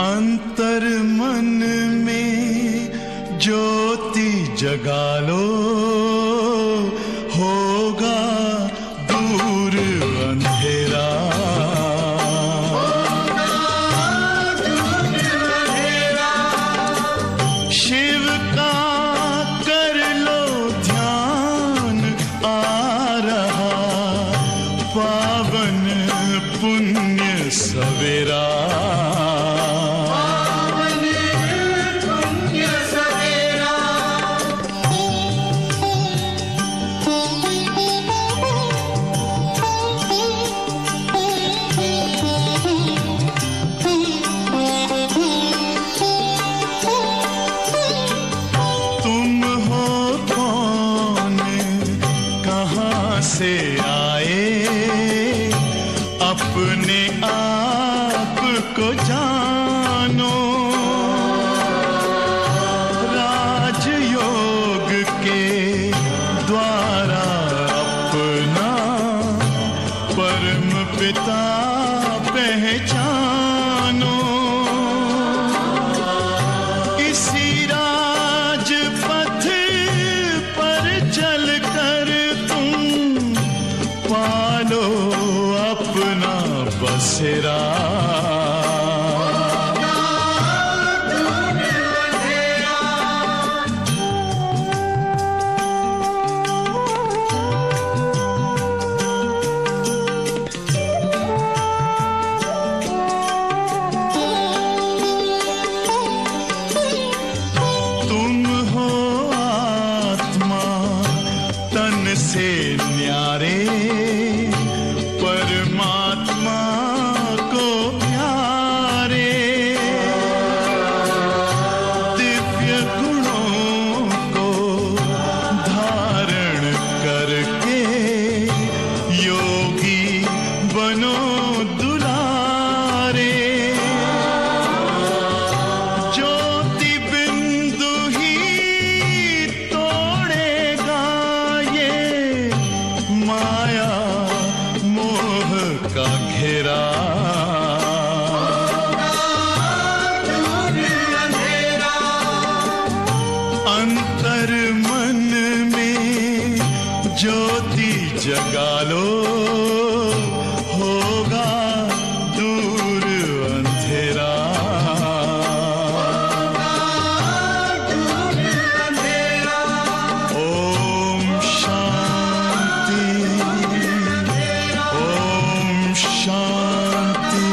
अंतर मन में ज्योति जगा लो, होगा दूर अंधेरा। शिव का कर लो ध्यान, आ रहा पावन पुण्य सवेरा। से आए अपने आप को जानो, राजयोग के द्वारा अपना परम पिता पहचानो। इसी राजपथ पर चलकर पालो अपना बसेरा। तुम हो आत्मा तन से न्यारे, परमात्मा को प्यारे। दिव्य गुणों को धारण करके योगी बनो दुलारे। ज्योति बिंदु ही तोड़ेगा ये माया का घेरा। अंतर मन में ज्योति जगा लो, होगा दूर अंधेरा। ओम शांति, ओम शांति,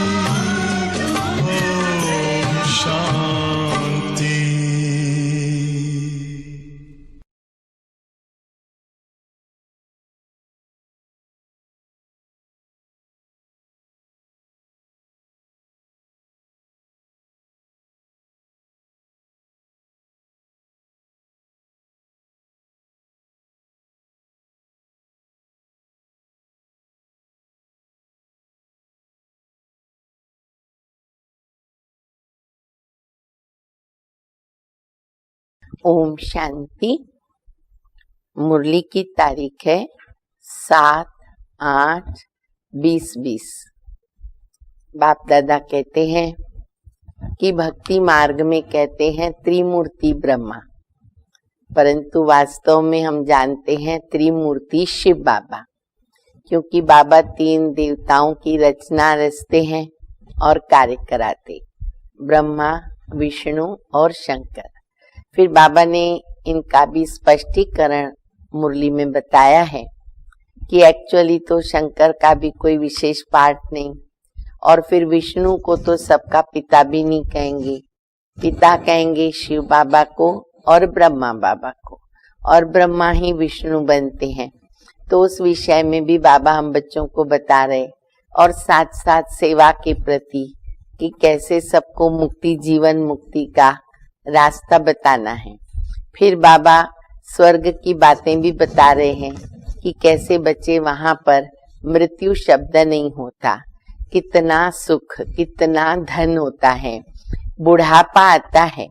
ओम शांति। ओम शांति। मुरली की तारीख है 7/8/2020। बाप दादा कहते हैं कि भक्ति मार्ग में कहते हैं त्रिमूर्ति ब्रह्मा, परंतु वास्तव में हम जानते हैं त्रिमूर्ति शिव बाबा, क्योंकि बाबा 3 देवताओं की रचना रचते हैं और कार्य कराते, ब्रह्मा, विष्णु और शंकर। फिर बाबा ने इनका भी स्पष्टीकरण मुरली में बताया है कि एक्चुअली तो शंकर का भी कोई विशेष पार्ट नहीं, और फिर विष्णु को तो सबका पिता भी नहीं कहेंगे, पिता कहेंगे शिव बाबा को और ब्रह्मा बाबा को, और ब्रह्मा ही विष्णु बनते हैं। तो उस विषय में भी बाबा हम बच्चों को बता रहे, और साथ साथ सेवा के प्रति कि कैसे सबको मुक्ति, जीवन मुक्ति का रास्ता बताना है। फिर बाबा स्वर्ग की बातें भी बता रहे हैं कि कैसे बच्चे वहां पर मृत्यु शब्द नहीं होता, कितना सुख, कितना धन होता है, बुढ़ापा आता है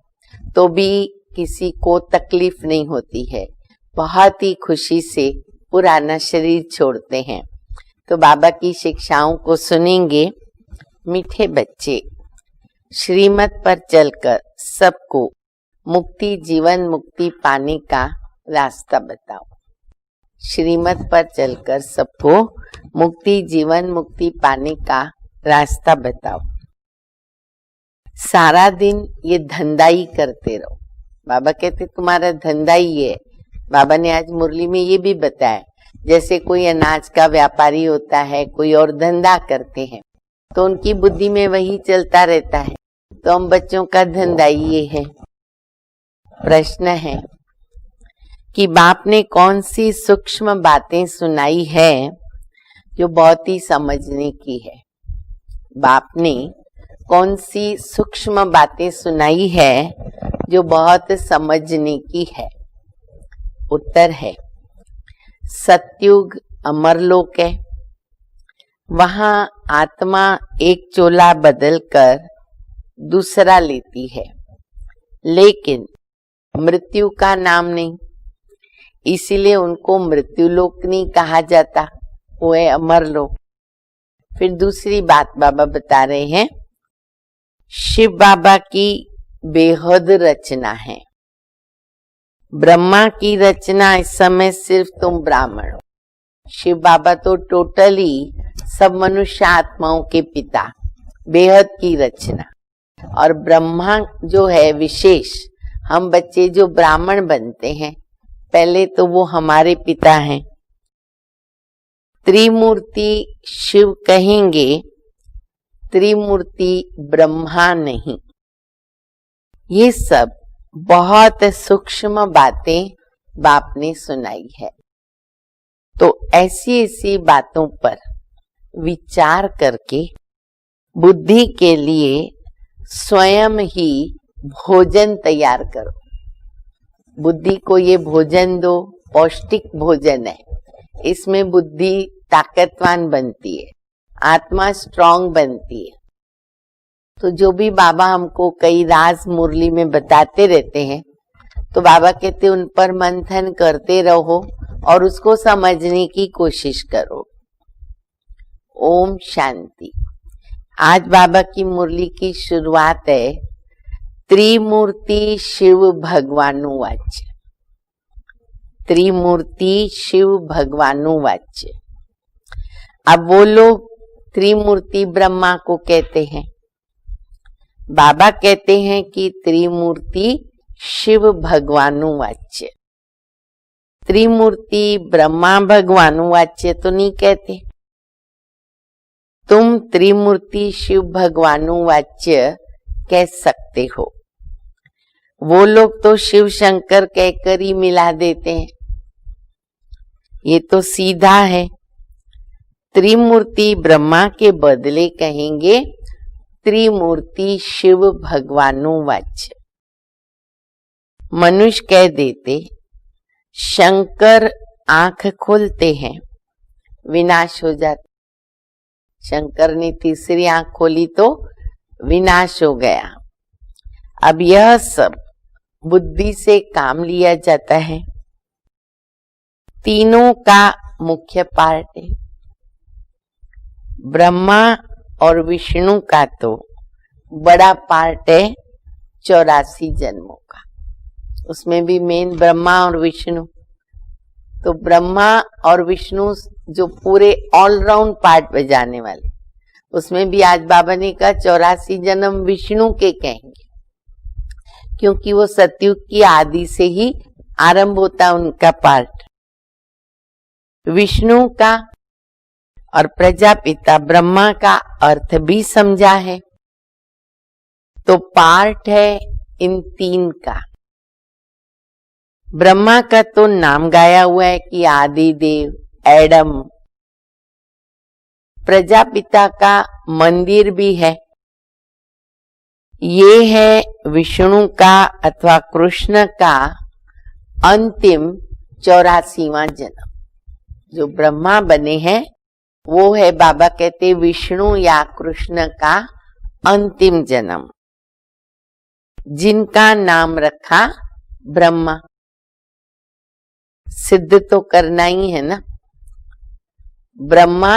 तो भी किसी को तकलीफ नहीं होती है, बहुत ही खुशी से पुराना शरीर छोड़ते हैं। तो बाबा की शिक्षाओं को सुनेंगे। मीठे बच्चे, श्रीमत पर चलकर सबको मुक्ति, जीवन मुक्ति पाने का रास्ता बताओ। श्रीमत पर चलकर सबको मुक्ति, जीवन मुक्ति पाने का रास्ता बताओ। सारा दिन ये धंधा ही करते रहो। बाबा कहते तुम्हारा धंधा ही है। बाबा ने आज मुरली में ये भी बताया, जैसे कोई अनाज का व्यापारी होता है, कोई और धंधा करते हैं, तो उनकी बुद्धि में वही चलता रहता है। तो हम बच्चों का धंधा ही ये है। प्रश्न है कि बाप ने कौन सी सूक्ष्म बातें सुनाई है जो बहुत ही समझने की है। बाप ने कौन सी सूक्ष्म बातें सुनाई है जो बहुत समझने की है। उत्तर है सतयुग अमरलोक है। वहां आत्मा एक चोला बदलकर दूसरा लेती है, लेकिन मृत्यु का नाम नहीं, इसीलिए उनको मृत्युलोक नहीं कहा जाता, वो है अमरलोक। फिर दूसरी बात बाबा बता रहे हैं, शिव बाबा की बेहद रचना है। ब्रह्मा की रचना इस समय सिर्फ तुम ब्राह्मण हो। शिव बाबा तो टोटली सब मनुष्य आत्माओं के पिता, बेहद की रचना। और ब्रह्मा जो है विशेष, हम बच्चे जो ब्राह्मण बनते हैं पहले तो वो हमारे पिता हैं। त्रिमूर्ति शिव कहेंगे, त्रिमूर्ति ब्रह्मा नहीं। ये सब बहुत सूक्ष्म बातें बाप ने सुनाई है। तो ऐसी ऐसी बातों पर विचार करके बुद्धि के लिए स्वयं ही भोजन तैयार करो। बुद्धि को ये भोजन दो, पौष्टिक भोजन है। इसमें बुद्धि ताकतवान बनती है, आत्मा स्ट्रांग बनती है। तो जो भी बाबा हमको कई राज मुरली में बताते रहते हैं, तो बाबा कहते उन पर मंथन करते रहो और उसको समझने की कोशिश करो। ओम शांति। आज बाबा की मुरली की शुरुआत है त्रिमूर्ति शिव भगवानु वाच्य। त्रिमूर्ति शिव भगवानु वाच्य। अब वो लोग त्रिमूर्ति ब्रह्मा को कहते हैं, बाबा कहते हैं कि त्रिमूर्ति शिव भगवानु वाच्य। त्रिमूर्ति ब्रह्मा भगवानु वाच्य तो नहीं कहते। तुम त्रिमूर्ति शिव भगवानु वाच्य कह सकते हो। वो लोग तो शिव शंकर कहकर ही मिला देते हैं। ये तो सीधा है। त्रिमूर्ति ब्रह्मा के बदले कहेंगे त्रिमूर्ति शिव भगवानु वाच्य। मनुष्य कह देते शंकर आंख खोलते हैं, विनाश हो जाता। शंकर ने तीसरी आंख खोली तो विनाश हो गया। अब यह सब बुद्धि से काम लिया जाता है। तीनों का मुख्य पार्ट है। ब्रह्मा और विष्णु का तो बड़ा पार्ट है 84 जन्मों का। उसमें भी मेन ब्रह्मा और विष्णु। तो ब्रह्मा और विष्णु जो पूरे ऑलराउंड पार्ट बजाने वाले, उसमें भी आज बाबा ने कहा 84 जन्म विष्णु के कहेंगे, क्योंकि वो सतयुग की आदि से ही आरंभ होता उनका पार्ट। विष्णु का और प्रजापिता ब्रह्मा का अर्थ भी समझा है। तो पार्ट है इन तीन का। ब्रह्मा का तो नाम गाया हुआ है कि आदि देव, एडम। प्रजापिता का मंदिर भी है। ये है विष्णु का अथवा कृष्ण का अंतिम 84वां जन्म। जो ब्रह्मा बने हैं वो है, बाबा कहते विष्णु या कृष्ण का अंतिम जन्म, जिनका नाम रखा ब्रह्मा। सिद्ध तो करना ही है ना, ब्रह्मा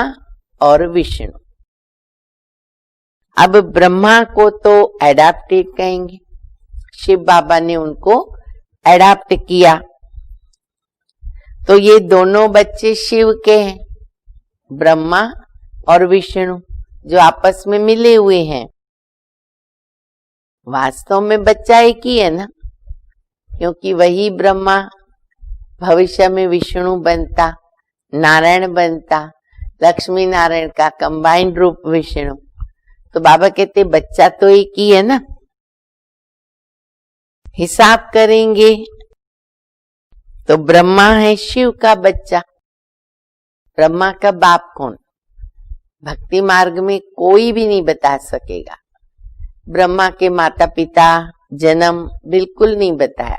और विष्णु। अब ब्रह्मा को तो एडाप्टेड कहेंगे, शिव बाबा ने उनको एडाप्ट किया, तो ये दोनों बच्चे शिव के हैं, ब्रह्मा और विष्णु, जो आपस में मिले हुए हैं। वास्तव में बच्चा एक ही है ना, क्योंकि वही ब्रह्मा भविष्य में विष्णु बनता, नारायण बनता, लक्ष्मी नारायण का कंबाइंड रूप विष्णु। तो बाबा कहते बच्चा तो एक ही है ना। हिसाब करेंगे तो ब्रह्मा है शिव का बच्चा। ब्रह्मा का बाप कौन? भक्ति मार्ग में कोई भी नहीं बता सकेगा। ब्रह्मा के माता पिता जन्म बिल्कुल नहीं बताया,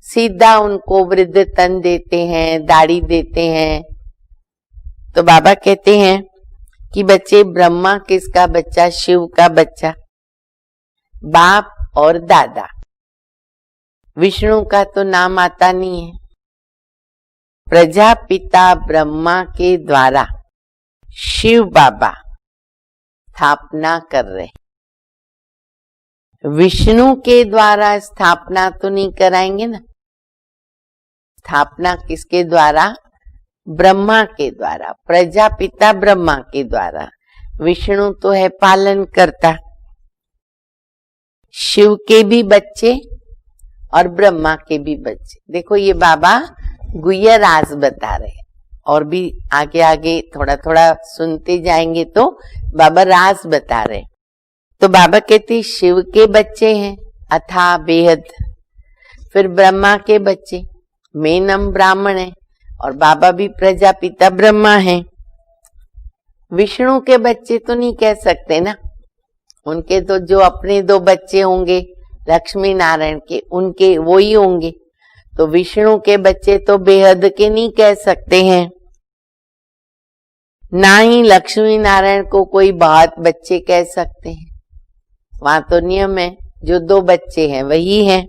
सीधा उनको वृद्ध तन देते हैं, दाढ़ी देते हैं। तो बाबा कहते हैं कि बच्चे ब्रह्मा किसका बच्चा? शिव का बच्चा, बाप और दादा। विष्णु का तो नाम आता नहीं है। प्रजापिता ब्रह्मा के द्वारा शिव बाबा स्थापना कर रहे, विष्णु के द्वारा स्थापना तो नहीं कराएंगे ना। स्थापना किसके द्वारा? ब्रह्मा के द्वारा, प्रजापिता ब्रह्मा के द्वारा। विष्णु तो है पालन करता। शिव के भी बच्चे और ब्रह्मा के भी बच्चे। देखो ये बाबा गुह्य राज बता रहे हैं, और भी आगे आगे थोड़ा थोड़ा सुनते जाएंगे तो बाबा राज बता रहे। तो बाबा कहते शिव के बच्चे हैं अथा बेहद, फिर ब्रह्मा के बच्चे, मेनम ब्राह्मण है और बाबा भी प्रजापिता ब्रह्मा है। विष्णु के बच्चे तो नहीं कह सकते ना, उनके तो जो अपने दो बच्चे होंगे लक्ष्मी नारायण के, उनके वो ही होंगे। तो विष्णु के बच्चे तो बेहद के नहीं कह सकते हैं, ना ही लक्ष्मी नारायण को कोई बहुत बच्चे कह सकते हैं। वहां तो नियम है, जो दो बच्चे हैं वही हैं।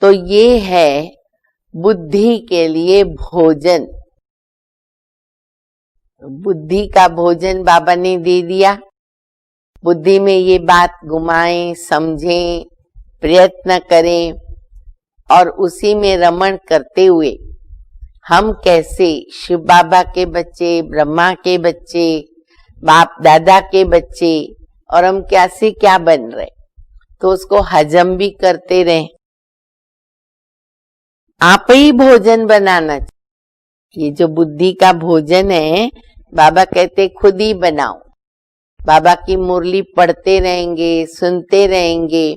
तो ये है बुद्धि के लिए भोजन। बुद्धि का भोजन बाबा ने दे दिया। बुद्धि में ये बात घुमाएं, समझें, प्रयत्न करें और उसी में रमण करते हुए हम कैसे शिव बाबा के बच्चे, ब्रह्मा के बच्चे, बाप दादा के बच्चे, और हम कैसे क्या बन रहे, तो उसको हजम भी करते रहें। आप ही भोजन बनाना चाहिए। ये जो बुद्धि का भोजन है, बाबा कहते खुद ही बनाओ। बाबा की मुरली पढ़ते रहेंगे, सुनते रहेंगे,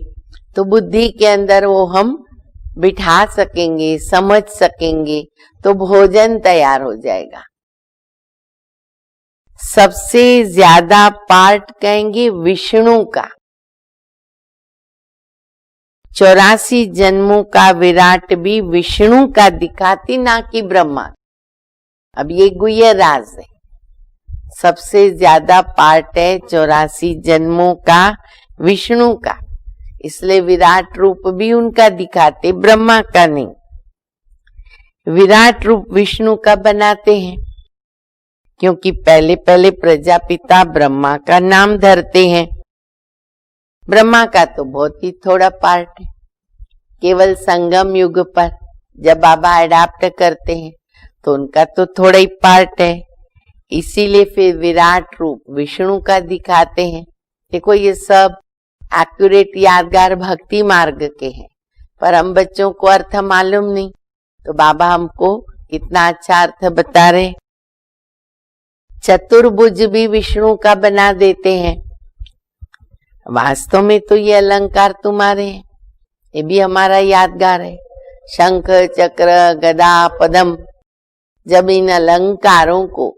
तो बुद्धि के अंदर वो हम बिठा सकेंगे, समझ सकेंगे, तो भोजन तैयार हो जाएगा। सबसे ज्यादा पार्ट कहेंगे विष्णु का। 84 जन्मों का विराट भी विष्णु का दिखाती, ना कि ब्रह्मा। अब ये गुह्य राज है। सबसे ज्यादा पार्ट है 84 जन्मों का विष्णु का, इसलिए विराट रूप भी उनका दिखाते, ब्रह्मा का नहीं। विराट रूप विष्णु का बनाते हैं, क्योंकि पहले पहले प्रजापिता ब्रह्मा का नाम धरते हैं। ब्रह्मा का तो बहुत ही थोड़ा पार्ट है, केवल संगम युग पर जब बाबा अडॉप्ट करते हैं तो उनका तो थोड़ा ही पार्ट है, इसीलिए फिर विराट रूप विष्णु का दिखाते हैं। देखो ये सब एक्यूरेट यादगार भक्ति मार्ग के हैं, पर हम बच्चों को अर्थ मालूम नहीं, तो बाबा हमको कितना अच्छा अर्थ बता रहे। चतुर्भुज भी विष्णु का बना देते हैं। वास्तव में तो ये अलंकार तुम्हारे हैं, ये भी हमारा यादगार है। शंख चक्र गदा पद्म, जब इन अलंकारों को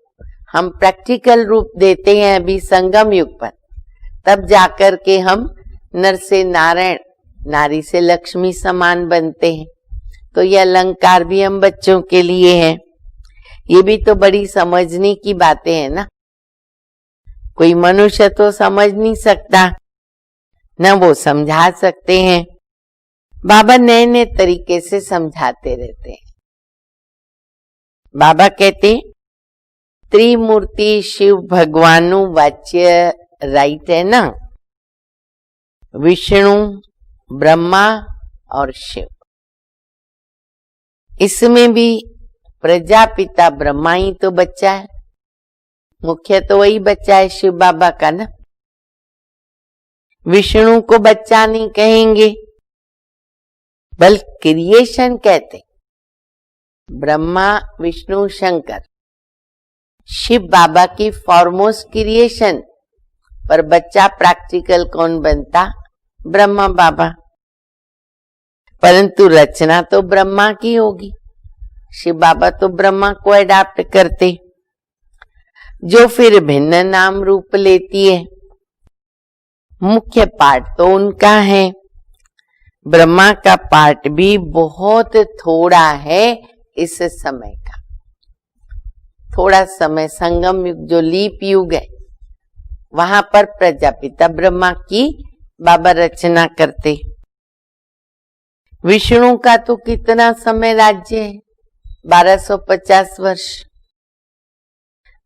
हम प्रैक्टिकल रूप देते हैं अभी संगम युग पर, तब जाकर के हम नर से नारायण, नारी से लक्ष्मी समान बनते हैं। तो ये अलंकार भी हम बच्चों के लिए हैं। ये भी तो बड़ी समझने की बातें हैं ना। कोई मनुष्य तो समझ नहीं सकता, न वो समझा सकते हैं। बाबा नए नए तरीके से समझाते रहते हैं। बाबा कहते त्रिमूर्ति शिव भगवानु वाच्य राइट है ना? विष्णु, ब्रह्मा और शिव। इसमें भी प्रजापिता ब्रह्मा ही तो बच्चा है, मुख्य तो वही बच्चा है शिव बाबा का ना। विष्णु को बच्चा नहीं कहेंगे, बल्कि क्रिएशन कहते। ब्रह्मा, विष्णु, शंकर, शिव बाबा की फॉरमोस्ट क्रिएशन, पर बच्चा प्रैक्टिकल कौन बनता? ब्रह्मा बाबा। परंतु रचना तो ब्रह्मा की होगी, शिव बाबा तो ब्रह्मा को अडॉप्ट करते, जो फिर भिन्न नाम रूप लेती है। मुख्य पार्ट तो उनका है, ब्रह्मा का पार्ट भी बहुत थोड़ा है इस समय का। थोड़ा समय संगम युग जो लीप युग है, वहां पर प्रजापिता ब्रह्मा की बाबा रचना करते। विष्णु का तो कितना समय राज्य है, 1250 वर्ष।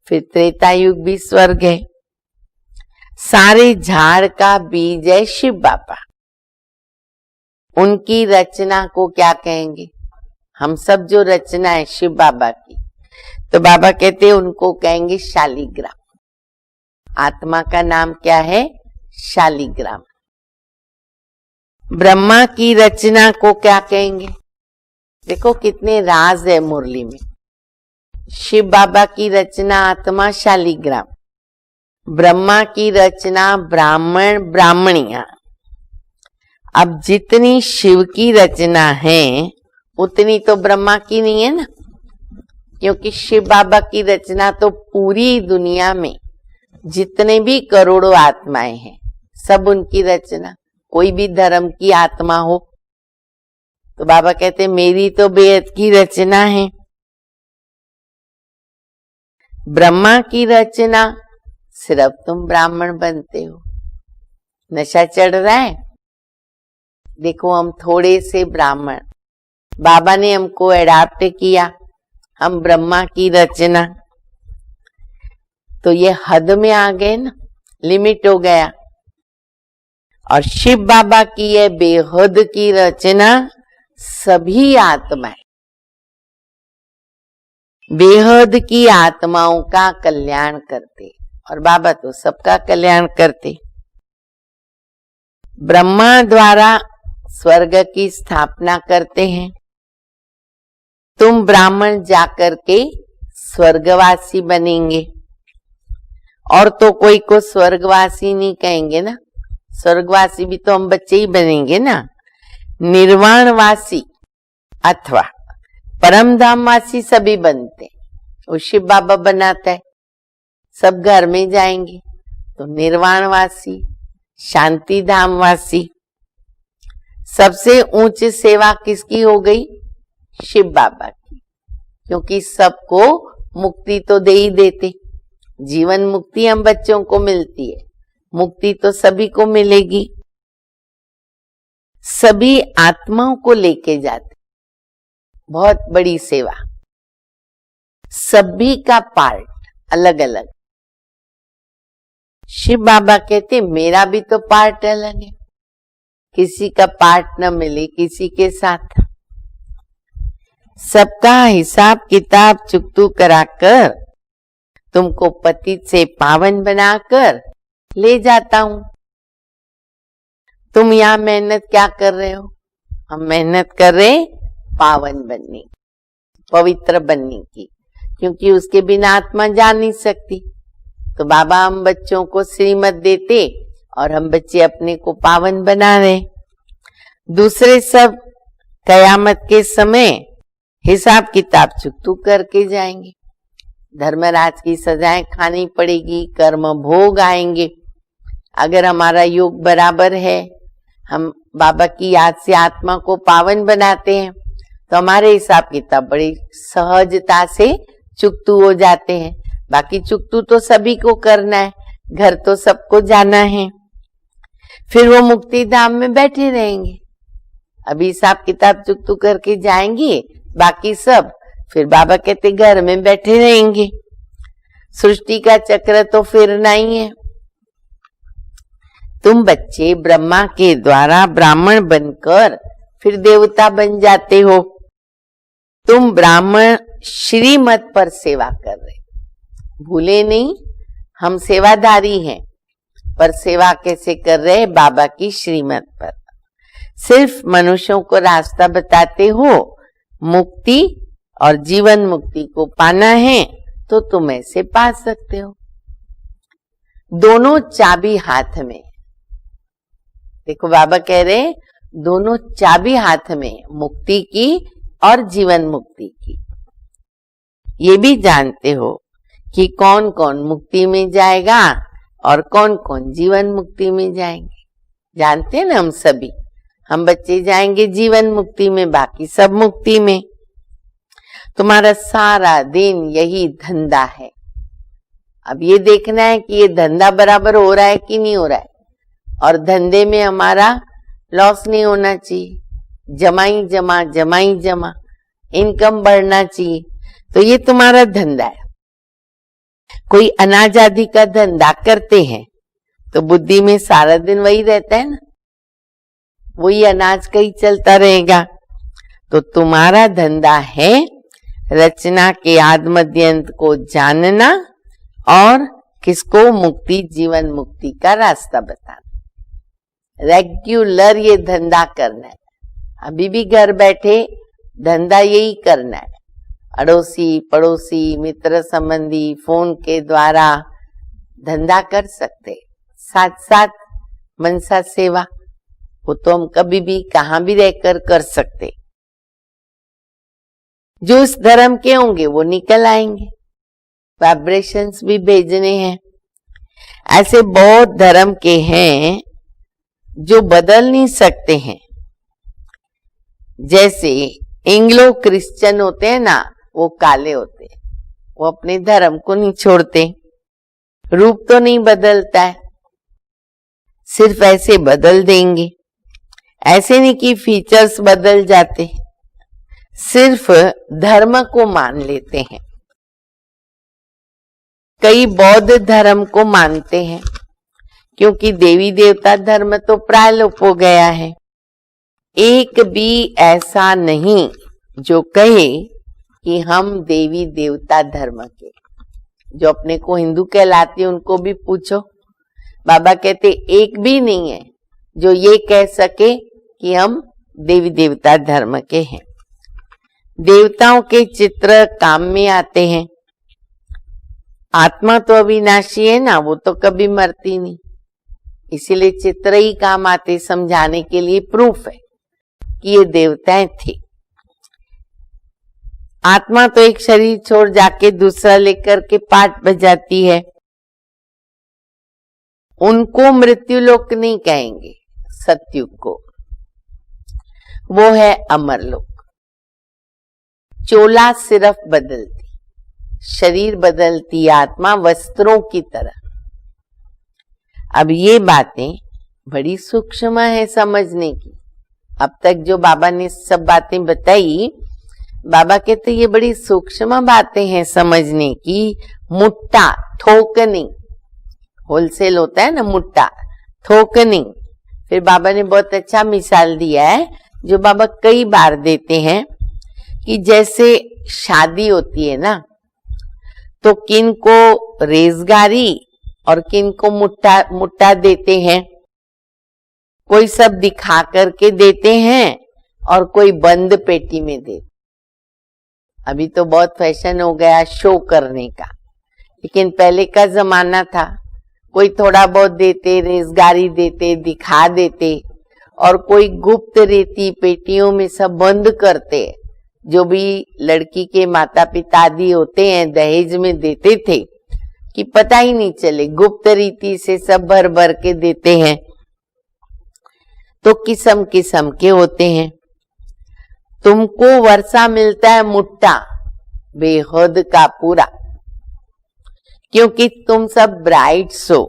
फिर त्रेता युग भी स्वर्ग है। सारे झाड़ का बीज है शिव बाबा। उनकी रचना को क्या कहेंगे? हम सब जो रचना है शिव बाबा की, तो बाबा कहते हैं उनको कहेंगे शालिग्राम। आत्मा का नाम क्या है? शालिग्राम। ब्रह्मा की रचना को क्या कहेंगे? देखो कितने राज है मुरली में। शिव बाबा की रचना आत्मा शालिग्राम, ब्रह्मा की रचना ब्राह्मण ब्राह्मणियां। अब जितनी शिव की रचना है उतनी तो ब्रह्मा की नहीं है ना, क्योंकि शिव बाबा की रचना तो पूरी दुनिया में जितने भी करोड़ों आत्माएं हैं सब उनकी रचना। कोई भी धर्म की आत्मा हो तो बाबा कहते मेरी तो बेहद की रचना है। ब्रह्मा की रचना सिर्फ तुम ब्राह्मण बनते हो। नशा चढ़ रहा है? देखो हम थोड़े से ब्राह्मण, बाबा ने हमको एडाप्ट किया, हम ब्रह्मा की रचना, तो ये हद में आ गए ना, लिमिट हो गया। और शिव बाबा की ये बेहद की रचना सभी आत्माएं, बेहद की आत्माओं का कल्याण करते, और बाबा तो सबका कल्याण करते। ब्रह्मा द्वारा स्वर्ग की स्थापना करते हैं। तुम ब्राह्मण जाकर के स्वर्गवासी बनेंगे, और तो कोई को स्वर्गवासी नहीं कहेंगे ना, स्वर्गवासी भी तो हम बच्चे ही बनेंगे ना। निर्वाणवासी अथवा परमधामवासी सभी बनते, वो शिव बाबा बनाता है। सब घर में जाएंगे तो निर्वाणवासी, शांति धामवासी। सबसे ऊंची सेवा किसकी हो गई? शिव बाबा की, क्योंकि सबको मुक्ति तो दे ही देते। जीवन मुक्ति हम बच्चों को मिलती है, मुक्ति तो सभी को मिलेगी। सभी आत्माओं को लेके जाते, बहुत बड़ी सेवा। सभी का पार्ट अलग अलग। शिव बाबा कहते मेरा भी तो पार्ट अलग है, किसी का पार्ट न मिले किसी के साथ। सबका हिसाब किताब चुकतू कराकर तुमको पतित से पावन बनाकर ले जाता हूं। तुम यहाँ मेहनत क्या कर रहे हो? हम मेहनत कर रहे पावन बनने, पवित्र बनने की, क्योंकि उसके बिना आत्मा जा नहीं सकती। तो बाबा हम बच्चों को श्रीमत देते और हम बच्चे अपने को पावन बना रहे। दूसरे सब कयामत के समय हिसाब किताब चुकतू करके जाएंगे। धर्मराज की सजाएं खानी पड़ेगी, कर्म भोग आएंगे। अगर हमारा योग बराबर है, हम बाबा की याद से आत्मा को पावन बनाते हैं, तो हमारे हिसाब किताब बड़ी सहजता से चुकतू हो जाते हैं। बाकी चुकतू तो सभी को करना है, घर तो सबको जाना है। फिर वो मुक्ति धाम में बैठे रहेंगे। अभी हिसाब किताब चुकतू करके जाएंगे, बाकी सब फिर बाबा कहते घर में बैठे रहेंगे। सृष्टि का चक्र तो फिरना ही है। तुम बच्चे ब्रह्मा के द्वारा ब्राह्मण बनकर फिर देवता बन जाते हो। तुम ब्राह्मण श्रीमत पर सेवा कर रहे, भूले नहीं, हम सेवादारी हैं, पर सेवा कैसे कर रहे? बाबा की श्रीमत पर। सिर्फ मनुष्यों को रास्ता बताते हो, मुक्ति और जीवन मुक्ति को पाना है तो तुम ऐसे पा सकते हो। दोनों चाबी हाथ में। देखो बाबा कह रहे दोनों चाबी हाथ में, मुक्ति की और जीवन मुक्ति की। ये भी जानते हो कि कौन कौन मुक्ति में जाएगा और कौन कौन जीवन मुक्ति में जाएंगे। जानते हैं ना हम सभी, हम बच्चे जाएंगे जीवन मुक्ति में, बाकी सब मुक्ति में। तुम्हारा सारा दिन यही धंधा है। अब ये देखना है कि ये धंधा बराबर हो रहा है कि नहीं हो रहा है, और धंधे में हमारा लॉस नहीं होना चाहिए, जमाई जमा जमाई जमा, इनकम बढ़ना चाहिए। तो ये तुम्हारा धंधा है। कोई अनाज आदि का धंधा करते हैं तो बुद्धि में सारा दिन वही रहता है ना, वही अनाज का ही चलता रहेगा। तो तुम्हारा धंधा है रचना के आदि मध्य अंत को जानना और किसको? मुक्ति जीवन मुक्ति का रास्ता बताना। रेगुलर ये धंधा करना है। अभी भी घर बैठे धंधा यही करना है। अड़ोसी पड़ोसी मित्र संबंधी फोन के द्वारा धंधा कर सकते, साथ साथ मनसा सेवा वो तो हम कभी भी कहां भी रहकर कर सकते। जो इस धर्म के होंगे वो निकल आएंगे, वाइब्रेशंस भी भेजने हैं। ऐसे बहुत धर्म के हैं जो बदल नहीं सकते हैं। जैसे इंग्लो क्रिश्चियन होते हैं ना, वो काले होते हैं, वो अपने धर्म को नहीं छोड़ते। रूप तो नहीं बदलता है, सिर्फ ऐसे बदल देंगे। ऐसे नहीं कि फीचर्स बदल जाते, सिर्फ धर्म को मान लेते हैं। कई बौद्ध धर्म को मानते हैं क्योंकि देवी देवता धर्म तो प्रायलोप हो गया है। एक भी ऐसा नहीं जो कहे कि हम देवी देवता धर्म के। जो अपने को हिंदू कहलाते हैं उनको भी पूछो, बाबा कहते एक भी नहीं है जो ये कह सके कि हम देवी देवता धर्म के हैं। देवताओं के चित्र काम में आते हैं। आत्मा तो अविनाशी है ना, वो तो कभी मरती नहीं, इसीलिए चित्र ही काम आते, समझाने के लिए प्रूफ है कि ये देवताएं थी। आत्मा तो एक शरीर छोड़ जाके दूसरा लेकर के पाठ बजाती है। उनको मृत्यु लोक नहीं कहेंगे, सतयुग को, वो है अमर लोक। चोला सिर्फ बदलती, शरीर बदलती, आत्मा वस्त्रों की तरह। अब ये बातें बड़ी सूक्ष्म है समझने की। अब तक जो बाबा ने सब बातें बताई, बाबा कहते ये बड़ी सूक्ष्म बातें हैं समझने की। मुट्टा थोकनी, होलसेल होता है ना मुट्टा, थोकनी। फिर बाबा ने बहुत अच्छा मिसाल दिया है जो बाबा कई बार देते हैं कि जैसे शादी होती है ना, तो किन को रेजगारी और किन को मुट्टा देते हैं। कोई सब दिखा करके देते हैं और कोई बंद पेटी में देते। अभी तो बहुत फैशन हो गया शो करने का, लेकिन पहले का जमाना था कोई थोड़ा बहुत देते, रेजगारी देते, दिखा देते, और कोई गुप्त रेती पेटियों में सब बंद करते। जो भी लड़की के माता पिता आदि होते हैं दहेज में देते थे कि पता ही नहीं चले, गुप्त रीति से सब भर भर के देते हैं। तो किस्म किस्म के होते हैं। तुमको वर्षा मिलता है मुट्टा, बेहद का पूरा, क्योंकि तुम सब ब्राइड्स हो,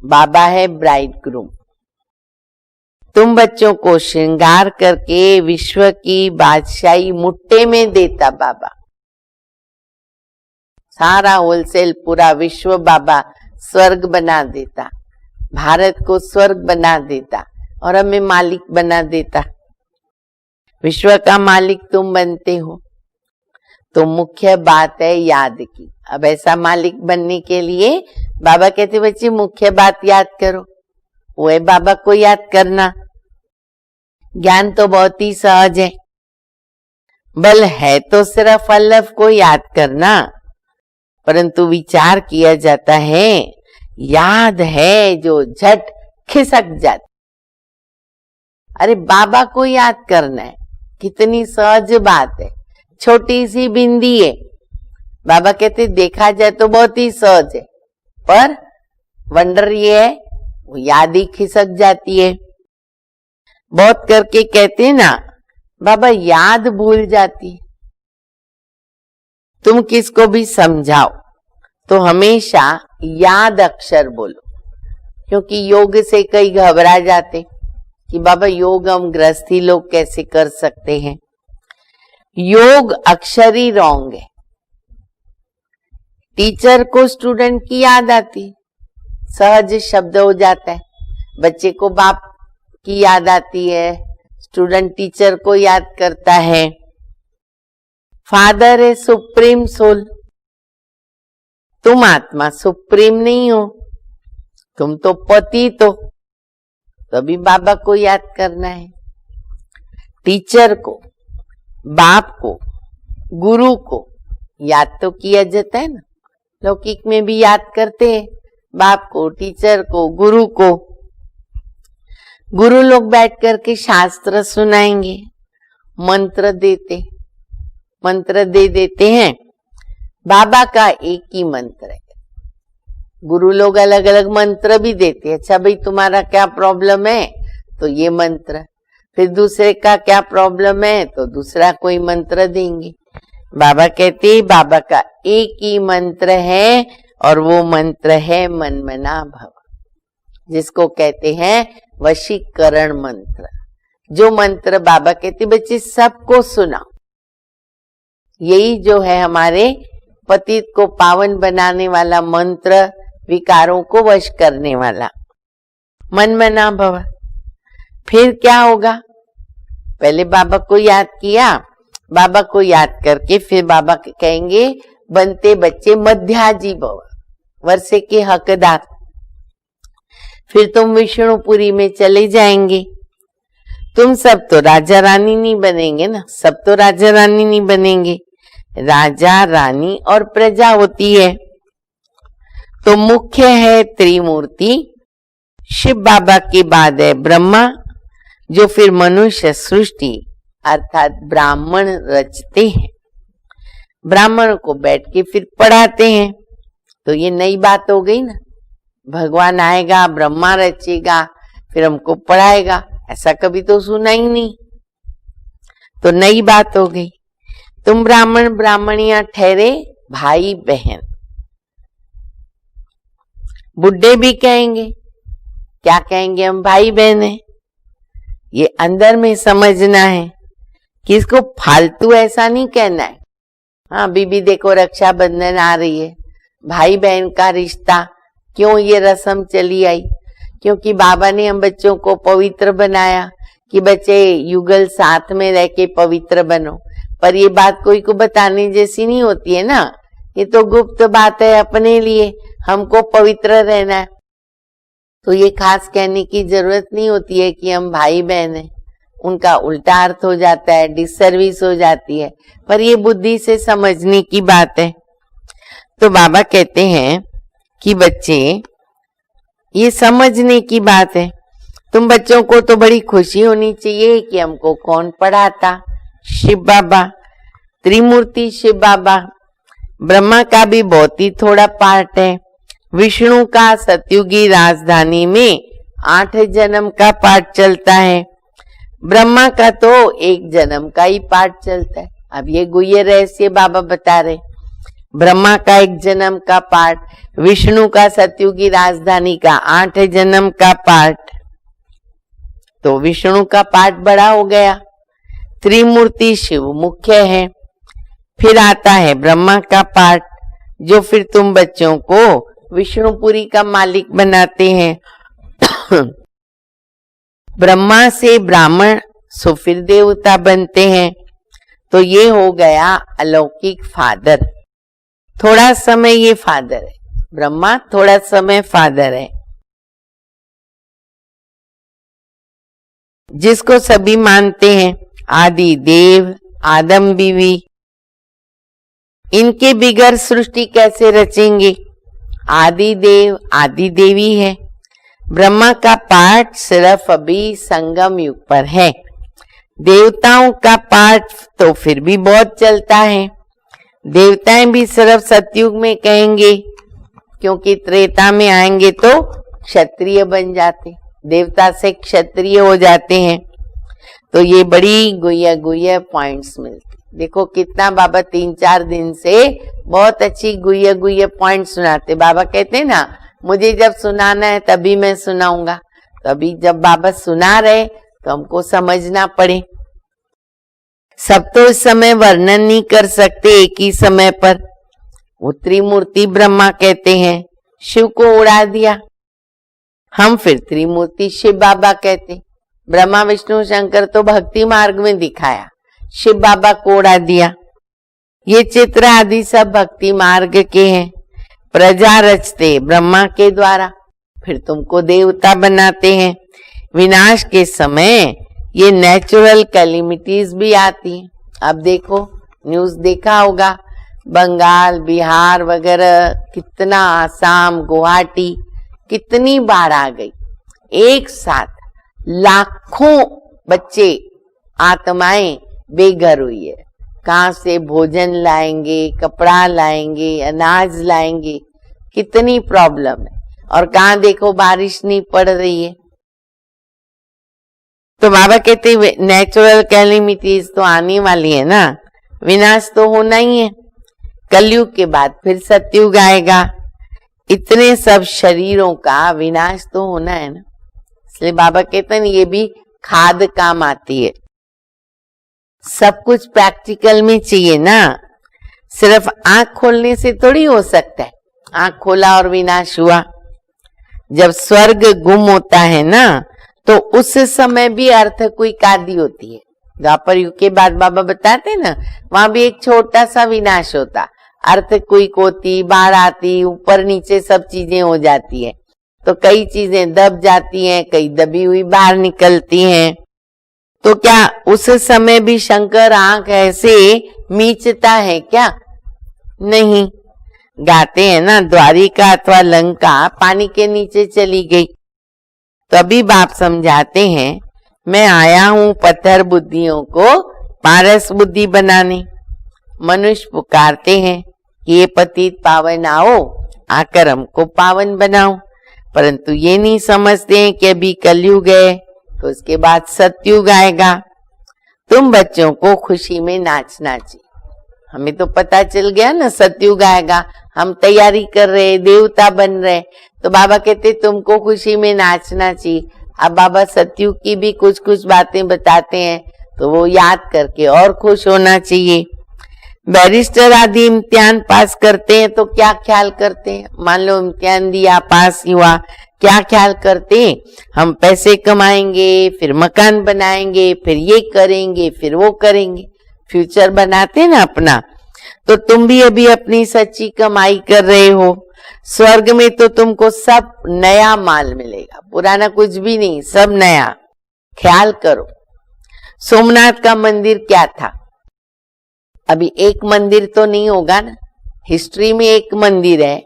बाबा है ब्राइड ग्रूम। तुम बच्चों को श्रृंगार करके विश्व की बादशाही मुट्ठे में देता बाबा। सारा होलसेल पूरा विश्व बाबा स्वर्ग बना देता, भारत को स्वर्ग बना देता और हमें मालिक बना देता। विश्व का मालिक तुम बनते हो। तो मुख्य बात है याद की। अब ऐसा मालिक बनने के लिए बाबा कहते बच्चे मुख्य बात याद करो, वो है बाबा को याद करना। ज्ञान तो बहुत ही सहज है, बल है तो सिर्फ अल्लाह को याद करना, परंतु विचार किया जाता है याद है जो झट खिसक जाती। अरे बाबा को याद करना है, कितनी सहज बात है, छोटी सी बिंदी है। बाबा कहते देखा जाए तो बहुत ही सहज है, पर वंडर ये है वो याद ही खिसक जाती है। बहुत करके कहते हैं ना बाबा याद भूल जाती है। तुम किसको भी समझाओ तो हमेशा याद अक्षर बोलो, क्योंकि योग से कई घबरा जाते कि बाबा योग हम गृहस्थी लोग कैसे कर सकते हैं। योग अक्षर ही रॉन्ग है। टीचर को स्टूडेंट की याद आती, सहज शब्द हो जाता है। बच्चे को बाप की याद आती है, स्टूडेंट टीचर को याद करता है। फादर है सुप्रीम सोल, तुम आत्मा सुप्रीम नहीं हो, तुम तो पति तो अभी बाबा को याद करना है। टीचर को, बाप को, गुरु को याद तो किया जाता है ना, लौकिक में भी याद करते हैं बाप को, टीचर को, गुरु को। गुरु लोग बैठ करके शास्त्र सुनाएंगे, मंत्र दे देते हैं। बाबा का एक ही मंत्र है, गुरु लोग अलग अलग मंत्र भी देते हैं। अच्छा भाई तुम्हारा क्या प्रॉब्लम है तो ये मंत्र, फिर दूसरे का क्या प्रॉब्लम है तो दूसरा कोई मंत्र देंगे। बाबा कहते बाबा का एक ही मंत्र है और वो मंत्र है मनमना भव, जिसको कहते हैं वशीकरण मंत्र। जो मंत्र बाबा कहते बच्चे सबको सुनाओ, यही जो है हमारे पतित को पावन बनाने वाला मंत्र, विकारों को वश करने वाला मनमना भव। फिर क्या होगा, पहले बाबा को याद किया, बाबा को याद करके फिर बाबा कहेंगे बनते बच्चे मध्याजी भव, वर्षे के हकदार। फिर तुम विष्णुपुरी में चले जाएंगे। तुम सब तो राजा रानी नहीं बनेंगे ना, सब तो राजा रानी नहीं बनेंगे, राजा रानी और प्रजा होती है। तो मुख्य है त्रिमूर्ति, शिव बाबा के बाद है ब्रह्मा, जो फिर मनुष्य सृष्टि अर्थात ब्राह्मण रचते हैं। ब्राह्मण को बैठ के फिर पढ़ाते हैं। तो ये नई बात हो गई ना, भगवान आएगा, ब्रह्मा रचेगा, फिर हमको पढ़ाएगा, ऐसा कभी तो सुना ही नहीं। तो नई बात हो गई। तुम ब्राह्मण ब्राह्मणियां ठहरे भाई बहन। बुड्ढे भी कहेंगे, क्या कहेंगे, हम भाई बहन हैं। ये अंदर में समझना है कि इसको फालतू ऐसा नहीं कहना है। हाँ बीबी देखो रक्षाबंधन आ रही है, भाई बहन का रिश्ता, क्यों ये रस्म चली आई, क्योंकि बाबा ने हम बच्चों को पवित्र बनाया कि बच्चे युगल साथ में रह के पवित्र बनो। पर ये बात कोई को बताने जैसी नहीं होती है ना, ये तो गुप्त बात है अपने लिए, हमको पवित्र रहना है। तो ये खास कहने की जरूरत नहीं होती है कि हम भाई बहन हैं, उनका उल्टा अर्थ हो जाता है, डिसर्विस हो जाती है, पर ये बुद्धि से समझने की बात है। तो बाबा कहते हैं कि बच्चे ये समझने की बात है। तुम बच्चों को तो बड़ी खुशी होनी चाहिए कि हमको कौन पढ़ाता, शिव बाबा, त्रिमूर्ति शिव बाबा। ब्रह्मा का भी बहुत ही थोड़ा पार्ट है, विष्णु का सतयुगी राजधानी में 8 जन्म का पाठ चलता है, ब्रह्मा का तो 1 जन्म का ही पाठ चलता है। अब ये गुह्य रहस्य बाबा बता रहे, ब्रह्मा का 1 जन्म का पाठ, विष्णु का सतयुगी राजधानी का 8 जन्म का पाठ। तो विष्णु का पाठ बड़ा हो गया, त्रिमूर्ति शिव मुख्य है। फिर आता है ब्रह्मा का पाठ, जो फिर तुम बच्चों को विष्णुपुरी का मालिक बनाते हैं। ब्रह्मा से ब्राह्मण सो फिर देवता बनते हैं। तो ये हो गया अलौकिक फादर। थोड़ा समय ये फादर है, ब्रह्मा थोड़ा समय फादर है, जिसको सभी मानते हैं। आदि देव, आदम बीवी, इनके बिगर सृष्टि कैसे रचेंगे? आदि देव, आदि देवी है। ब्रह्मा का पाठ सिर्फ अभी संगम युग पर है। देवताओं का पाठ तो फिर भी बहुत चलता है। देवताएं भी सिर्फ सतयुग में कहेंगे, क्योंकि त्रेता में आएंगे तो क्षत्रिय बन जाते, देवता से क्षत्रिय हो जाते हैं। तो ये बड़ी गुया गुया पॉइंट्स मिलते। देखो कितना बाबा 3-4 दिन से बहुत अच्छी गुया गुया पॉइंट सुनाते। बाबा कहते हैं ना, मुझे जब सुनाना है तभी मैं सुनाऊंगा। तो अभी जब बाबा सुना रहे तो हमको समझना पड़े। सब तो इस समय वर्णन नहीं कर सकते एक ही समय पर। वो त्रिमूर्ति ब्रह्मा कहते हैं, शिव को उड़ा दिया। हम फिर त्रिमूर्ति शिव बाबा कहते। ब्रह्मा विष्णु शंकर तो भक्ति मार्ग में दिखाया, शिव बाबा को उड़ा दिया। ये चित्र आदि सब भक्ति मार्ग के हैं। प्रजा रचते ब्रह्मा के द्वारा, फिर तुमको देवता बनाते हैं। विनाश के समय ये नेचुरल कैलिमिटीज भी आती हैं। अब देखो, न्यूज देखा होगा, बंगाल, बिहार वगैरह, कितना, आसाम, गुवाहाटी, कितनी बाढ़ आ गई। एक साथ लाखों बच्चे, आत्माएं बेघर हुई है। कहाँ से भोजन लाएंगे, कपड़ा लाएंगे, अनाज लाएंगे, कितनी प्रॉब्लम है। और कहाँ देखो बारिश नहीं पड़ रही है। तो बाबा कहते नेचुरल कैलिमिटीज तो आने वाली है ना, विनाश तो होना ही है। कलयुग के बाद फिर सतयुग आएगा। इतने सब शरीरों का विनाश तो होना है ना। इसलिए बाबा कहते हैं ये भी खाद काम आती है। सब कुछ प्रैक्टिकल में चाहिए ना, सिर्फ आंख खोलने से थोड़ी हो सकता है। आंख खोला और विनाश हुआ। जब स्वर्ग गुम होता है ना, तो उस समय भी अर्थ कोई कादी होती है। द्वापर युग के बाद बाबा बताते ना, वहां भी एक छोटा सा विनाश होता, अर्थ कोई होती, बाढ़ आती, ऊपर नीचे सब चीजें हो जाती है। तो कई चीजें दब जाती हैं, कई दबी हुई बाहर निकलती हैं। तो क्या उस समय भी शंकर आंख ऐसे मीचता है क्या? नहीं। गाते हैं ना, द्वारिका अथवा लंका पानी के नीचे चली गई। तभी बाप समझाते हैं, मैं आया हूं पत्थर बुद्धियों को पारस बुद्धि बनाने। मनुष्य पुकारते हैं कि ये पतित पावन आओ, आकर हमको पावन बनाओ, परंतु ये नहीं समझते हैं कि अभी कलयुग है, तो उसके बाद सतयुग आएगा। तुम बच्चों को खुशी में नाचना चाहिए। हमें तो पता चल गया ना सतयुग आएगा, हम तैयारी कर रहे, देवता बन रहे। तो बाबा कहते तुमको खुशी में नाचना चाहिए। अब बाबा सतयुग की भी कुछ कुछ बातें बताते हैं, तो वो याद करके और खुश होना चाहिए। बैरिस्टर आदि इम्तिहान पास करते हैं तो क्या ख्याल करते हैं? मान लो इम्तिहान दिया, पास हुआ, क्या ख्याल करते हैं? हम पैसे कमाएंगे, फिर मकान बनाएंगे, फिर ये करेंगे, फिर वो करेंगे। फ्यूचर बनाते हैं ना अपना। तो तुम भी अभी अपनी सच्ची कमाई कर रहे हो। स्वर्ग में तो तुमको सब नया माल मिलेगा, पुराना कुछ भी नहीं, सब नया। ख्याल करो, सोमनाथ का मंदिर क्या था? अभी एक मंदिर तो नहीं होगा ना, हिस्ट्री में एक मंदिर है,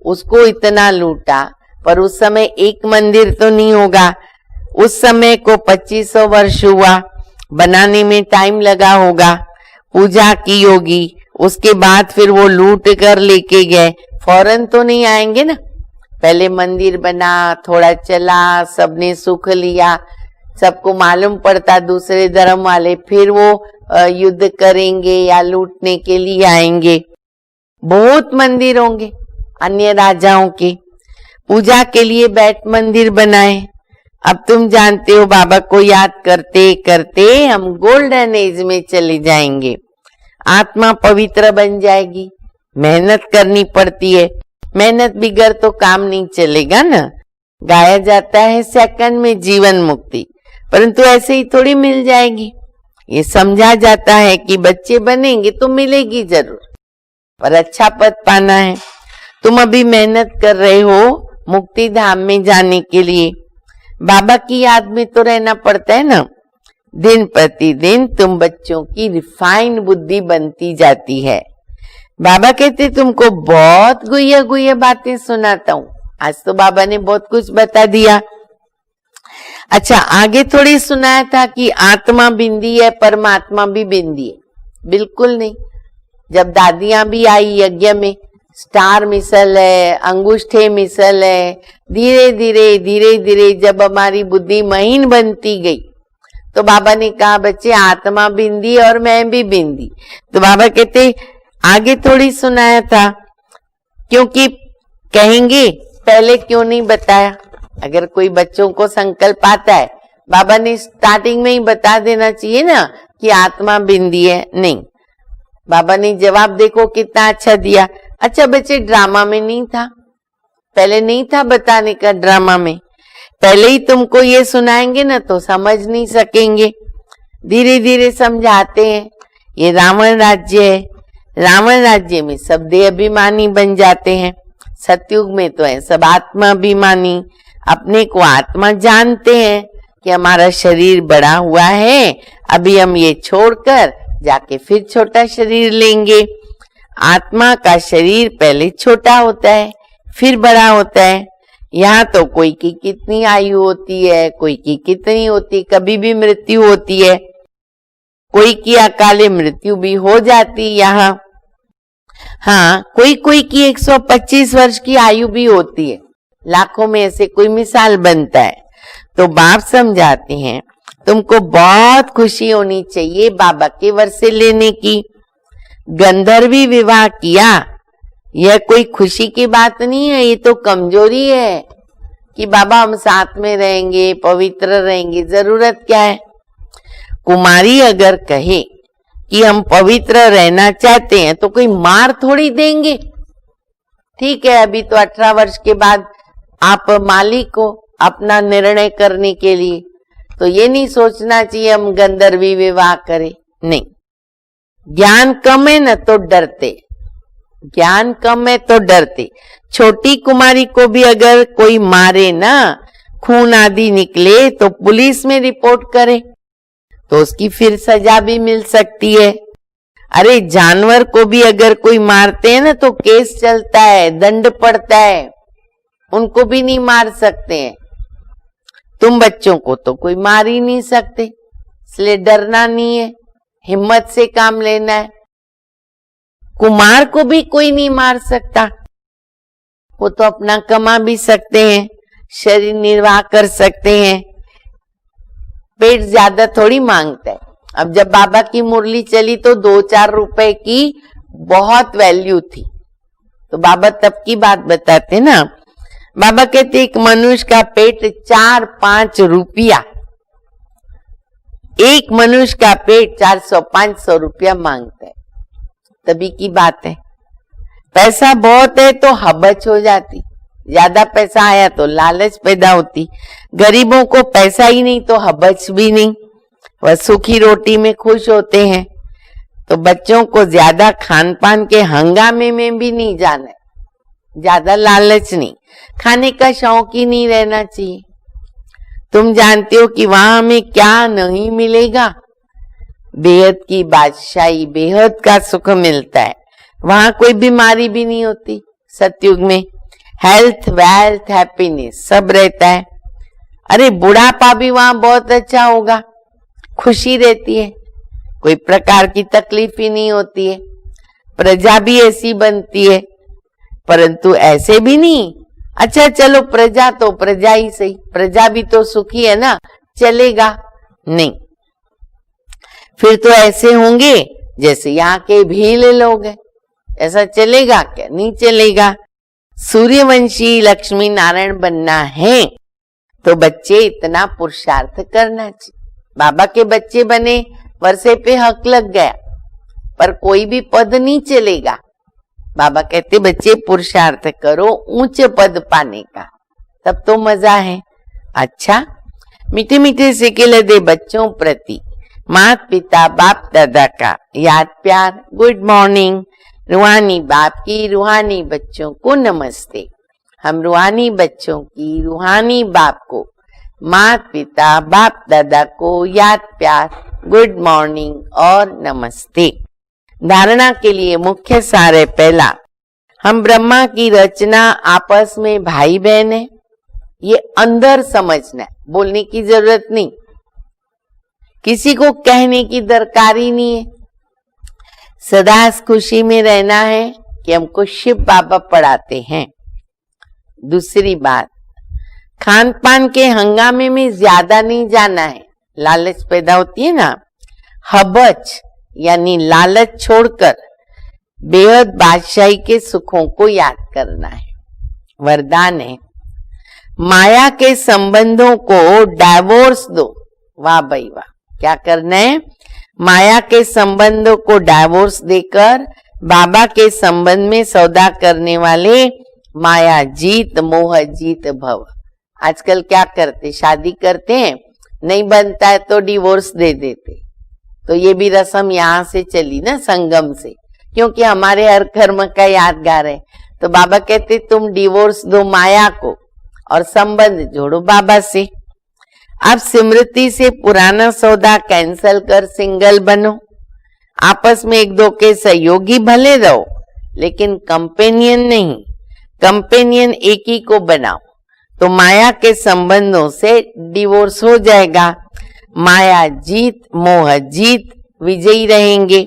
उसको इतना लूटा, पर उस समय एक मंदिर तो नहीं होगा। उस समय को 2500 वर्ष हुआ, बनाने में टाइम लगा होगा, पूजा की होगी, उसके बाद फिर वो लूट कर लेके गए। फौरन तो नहीं आएंगे ना, पहले मंदिर बना, थोड़ा चला, सबने सुख लिया, सबको मालूम पड़ता दूसरे धर्म वाले, फिर वो युद्ध करेंगे या लूटने के लिए आएंगे। बहुत मंदिर होंगे अन्य राजाओं के, पूजा के लिए बैठ मंदिर बनाए। अब तुम जानते हो बाबा को याद करते करते हम गोल्डन एज में चले जाएंगे, आत्मा पवित्र बन जाएगी। मेहनत करनी पड़ती है, मेहनत बिगर तो काम नहीं चलेगा ना। गाया जाता है सेकंड में जीवन मुक्ति, परंतु ऐसे ही थोड़ी मिल जाएगी। ये समझा जाता है कि बच्चे बनेंगे तो मिलेगी जरूर, पर अच्छा पद पाना है। तुम अभी मेहनत कर रहे हो मुक्ति धाम में जाने के लिए, बाबा की याद में तो रहना पड़ता है ना। दिन प्रतिदिन तुम बच्चों की रिफाइंड बुद्धि बनती जाती है। बाबा कहते तुमको बहुत गुया गुया बातें सुनाता हूँ। आज तो बाबा ने बहुत कुछ बता दिया। अच्छा, आगे थोड़ी सुनाया था कि आत्मा बिंदी है, परमात्मा भी बिंदी है। बिल्कुल नहीं। जब दादियां भी आई यज्ञ में, स्टार मिसल है, अंगुष्ठे मिसल है, धीरे धीरे जब हमारी बुद्धि महीन बनती गई तो बाबा ने कहा बच्चे आत्मा बिंदी और मैं भी बिंदी। तो बाबा कहते आगे थोड़ी सुनाया था, क्योंकि कहेंगे पहले क्यों नहीं बताया। अगर कोई बच्चों को संकल्प आता है, बाबा ने स्टार्टिंग में ही बता देना चाहिए ना कि आत्मा बिंदी है। नहीं, बाबा ने जवाब देखो कितना अच्छा दिया। अच्छा बच्चे, ड्रामा में नहीं था, पहले नहीं था बताने का। ड्रामा में पहले ही तुमको ये सुनाएंगे ना तो समझ नहीं सकेंगे। धीरे धीरे समझाते हैं। ये रावण राज्य है, रावण राज्य में सब देह अभिमानी बन जाते हैं। सतयुग में तो है सब आत्मा अभिमानी, अपने को आत्मा जानते हैं कि हमारा शरीर बड़ा हुआ है, अभी हम ये छोड़कर जाके फिर छोटा शरीर लेंगे। आत्मा का शरीर पहले छोटा होता है फिर बड़ा होता है। यहाँ तो कोई की कितनी आयु होती है, कोई की कितनी होती, कभी भी मृत्यु होती है, कोई की अकाले मृत्यु भी हो जाती यहाँ। हाँ, कोई कोई की 125 वर्ष की आयु भी होती है, लाखों में ऐसे कोई मिसाल बनता है। तो बाप समझाते हैं तुमको बहुत खुशी होनी चाहिए बाबा के वर्षे लेने की। गंधर्वी विवाह किया, यह कोई खुशी की बात नहीं है, ये तो कमजोरी है कि बाबा हम साथ में रहेंगे, पवित्र रहेंगे। जरूरत क्या है? कुमारी अगर कहे कि हम पवित्र रहना चाहते हैं तो कोई मार थोड़ी देंगे। ठीक है, अभी तो 18 वर्ष के बाद आप मालिक हो अपना निर्णय करने के लिए, तो ये नहीं सोचना चाहिए हम गंधर्वी विवाह करें। नहीं, ज्ञान कम है न तो डरते, ज्ञान कम है तो डरते। छोटी कुमारी को भी अगर कोई मारे ना, खून आदि निकले तो पुलिस में रिपोर्ट करे तो उसकी फिर सजा भी मिल सकती है। अरे जानवर को भी अगर कोई मारते हैं ना तो केस चलता है, दंड पड़ता है, उनको भी नहीं मार सकते हैं। तुम बच्चों को तो कोई मार ही नहीं सकते, इसलिए डरना नहीं है, हिम्मत से काम लेना है। कुमार को भी कोई नहीं मार सकता, वो तो अपना कमा भी सकते हैं, शरीर निर्वाह कर सकते हैं, पेट ज्यादा थोड़ी मांगता है। अब जब बाबा की मुरली चली तो 2-4 रुपए की बहुत वैल्यू थी, तो बाबा तब की बात बताते ना। बाबा कहते एक मनुष्य का पेट 4-5 रुपया, एक मनुष्य का पेट 400-500 रुपया मांगता है। तभी की बात है। पैसा बहुत है तो हबच हो जाती, ज्यादा पैसा आया तो लालच पैदा होती। गरीबों को पैसा ही नहीं तो हबच भी नहीं, वह सूखी रोटी में खुश होते हैं। तो बच्चों को ज्यादा खान पान के हंगामे में भी नहीं जाना है, ज्यादा लालच नहीं, खाने का शौक ही नहीं रहना चाहिए। तुम जानते हो कि वहां हमें क्या नहीं मिलेगा? बेहद की बादशाही, बेहद का सुख मिलता है। वहां कोई बीमारी भी नहीं होती। सतयुग में हेल्थ, वेल्थ, हैप्पीनेस सब रहता है। अरे बुढ़ापा भी वहां बहुत अच्छा होगा, खुशी रहती है, कोई प्रकार की तकलीफ ही नहीं होती है। प्रजा भी ऐसी बनती है, परंतु ऐसे भी नहीं। अच्छा चलो प्रजा तो प्रजा ही सही, प्रजा भी तो सुखी है ना, चलेगा नहीं। फिर तो ऐसे होंगे जैसे यहाँ के भील लोग हैं, ऐसा चलेगा क्या? नहीं चलेगा। सूर्यवंशी लक्ष्मी नारायण बनना है तो बच्चे इतना पुरुषार्थ करना चाहिए। बाबा के बच्चे बने, वर्षे पे हक लग गया, पर कोई भी पद नहीं चलेगा। बाबा कहते बच्चे पुरुषार्थ करो ऊंचे पद पाने का, तब तो मजा है। अच्छा, मीठे मीठे सिके दे बच्चों प्रति माता पिता बाप दादा का याद प्यार। Good morning. रूहानी बाप की रूहानी बच्चों को नमस्ते। हम रूहानी बच्चों की रूहानी बाप को माता पिता बाप दादा को याद प्यार, गुड मॉर्निंग और नमस्ते। धारणा के लिए मुख्य सार है, पहला, हम ब्रह्मा की रचना आपस में भाई बहन है। ये अंदर समझना है, बोलने की जरूरत नहीं, किसी को कहने की दरकार ही नहीं है। सदा इस खुशी में रहना है कि हमको शिव बाबा पढ़ाते हैं। दूसरी बात, खान पान के हंगामे में ज्यादा नहीं जाना है, लालच पैदा होती है ना। हबच यानी लालच छोड़कर बेहद बादशाही के सुखों को याद करना है। वरदान है, माया के संबंधों को डाइवोर्स दो। वाह भाई वाह, क्या करना है? माया के संबंधों को डाइवोर्स देकर बाबा के संबंध में सौदा करने वाले माया जीत मोह जीत भव। आजकल क्या करते, शादी करते हैं, नहीं बनता है तो डिवोर्स दे देते। तो ये भी रस्म यहाँ से चली ना, संगम से, क्योंकि हमारे हर कर्म का यादगार है। तो बाबा कहते तुम डिवोर्स दो माया को और संबंध जोड़ो बाबा से। अब स्मृति से पुराना सौदा कैंसल कर सिंगल बनो। आपस में एक दो के सहयोगी भले रहो, लेकिन कंपेनियन नहीं। कंपेनियन एक ही को बनाओ, तो माया के संबंधों से डिवोर्स हो जाएगा। माया जीत मोह जीत, विजयी रहेंगे।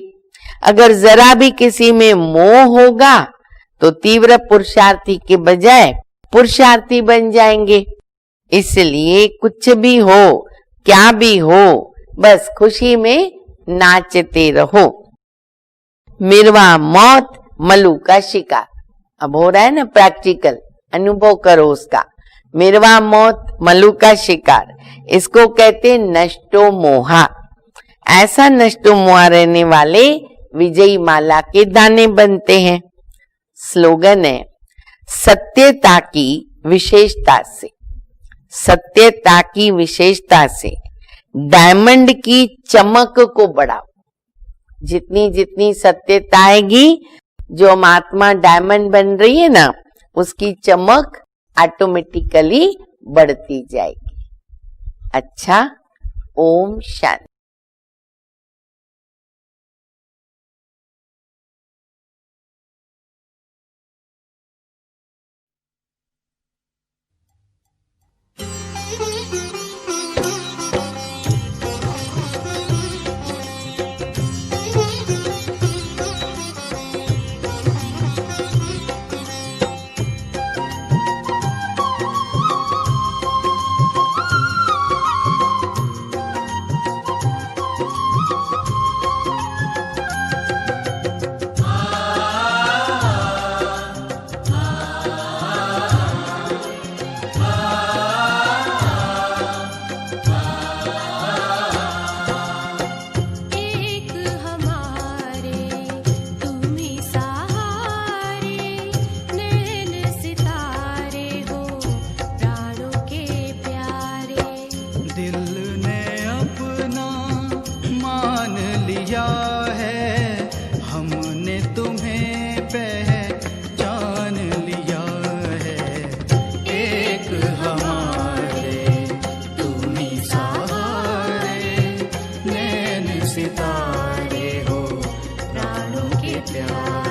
अगर जरा भी किसी में मोह होगा तो तीव्र पुरुषार्थी के बजाय पुरुषार्थी बन जाएंगे। इसलिए कुछ भी हो, क्या भी हो, बस खुशी में नाचते रहो। मिरवा मौत मलू का शिकार। अब हो रहा है ना प्रैक्टिकल, अनुभव करो उसका। मिरवा मौत मलू का शिकार, इसको कहते नष्टो मोहा। ऐसा नष्टो मोहा रहने वाले विजयी माला के दाने बनते हैं। स्लोगन है, सत्यता की विशेषता से, सत्यता की विशेषता से डायमंड की चमक को बढ़ाओ। जितनी जितनी सत्यता आएगी, जो आत्मा डायमंड बन रही है ना, उसकी चमक ऑटोमेटिकली बढ़ती जाएगी। अच्छा, ओम शांति। सितारे हो प्राणों के प्यार।